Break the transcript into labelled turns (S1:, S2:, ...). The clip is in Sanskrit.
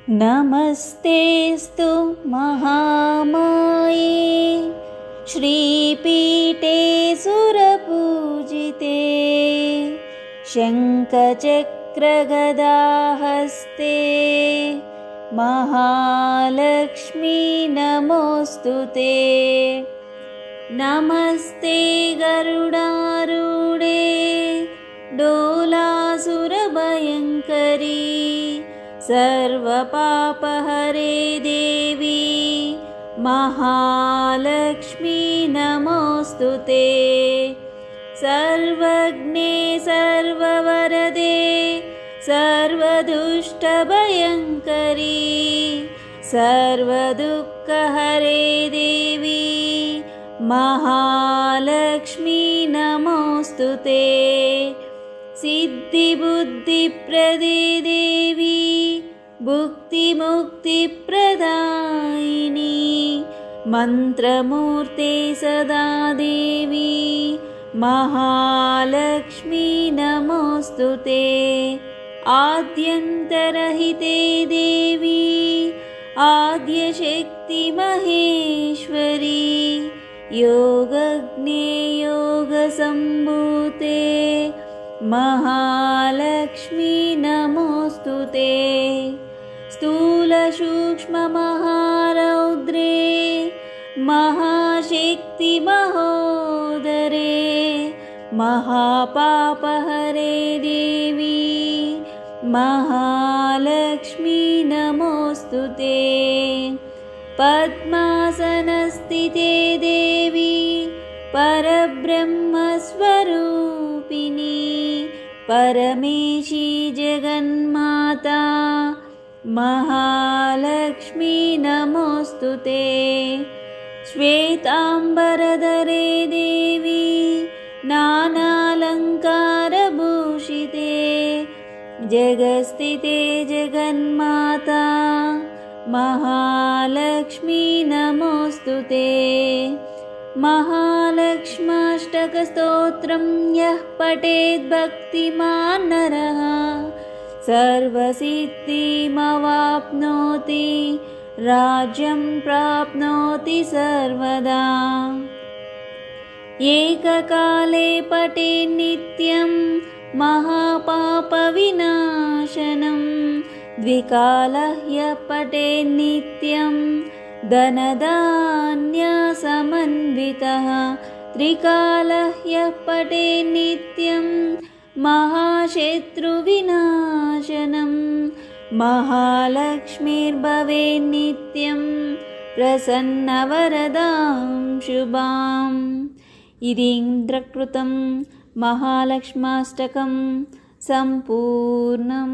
S1: नमस्तेऽस्तु महामाये श्रीपीठे सुरपूजिते शङ्खचक्रगदाहस्ते महालक्ष्मी नमोऽस्तुते। नमस्ते गरुडारूढे डोलासुरभयङ्करी सर्वपापहरे देवी महालक्ष्मी नमोऽस्तुते। सर्वज्ञे सर्ववरदे सर्वदुष्टभयङ्करी सर्वदुःखहरे देवी महालक्ष्मी नमोऽस्तुते। सिद्धिबुद्धिप्रदे देवी भुक्तिमुक्तिप्रदायिनी मन्त्रमूर्ते सदा देवी महालक्ष्मी नमोऽस्तुते। आद्यन्तरहिते देवी आद्यशक्ति महेश्वरी योगज्ञे योगसम्भूते महालक्ष्मी नमोऽस्तुते। स्थूलसूक्ष्ममहारौद्रे महाशक्ति महोदरे महापापहरे देवी महालक्ष्मी नमोऽस्तुते। पद्मासनस्थिते देवी परब्रह्मस्वरूपिणी परमेशी जगन्माता महालक्ष्मी नमोऽस्तुते। श्वेताम्बरधरे देवी नानालङ्कारभूषिते जगत्स्थिते जगन्माता महालक्ष्मी नमोऽस्तुते। महालक्ष्माष्टकस्तोत्रं यः पठेत् भक्तिमान् नरः सर्वसिद्धिमवाप्नोति राज्यं प्राप्नोति सर्वदा। एककाले पठेत् नित्यं महापापविनाशनं द्विकालः यः पठेत् नित्यं धनधान्यसमन्वितः त्रिकालः यः पठेत् नित्यं महाशत्रुविनाशनं महालक्ष्मीर्भवेत् नित्यं प्रसन्नवरदां शुभाम्। इति इन्द्रकृतं महालक्ष्माष्टकं सम्पूर्णम्।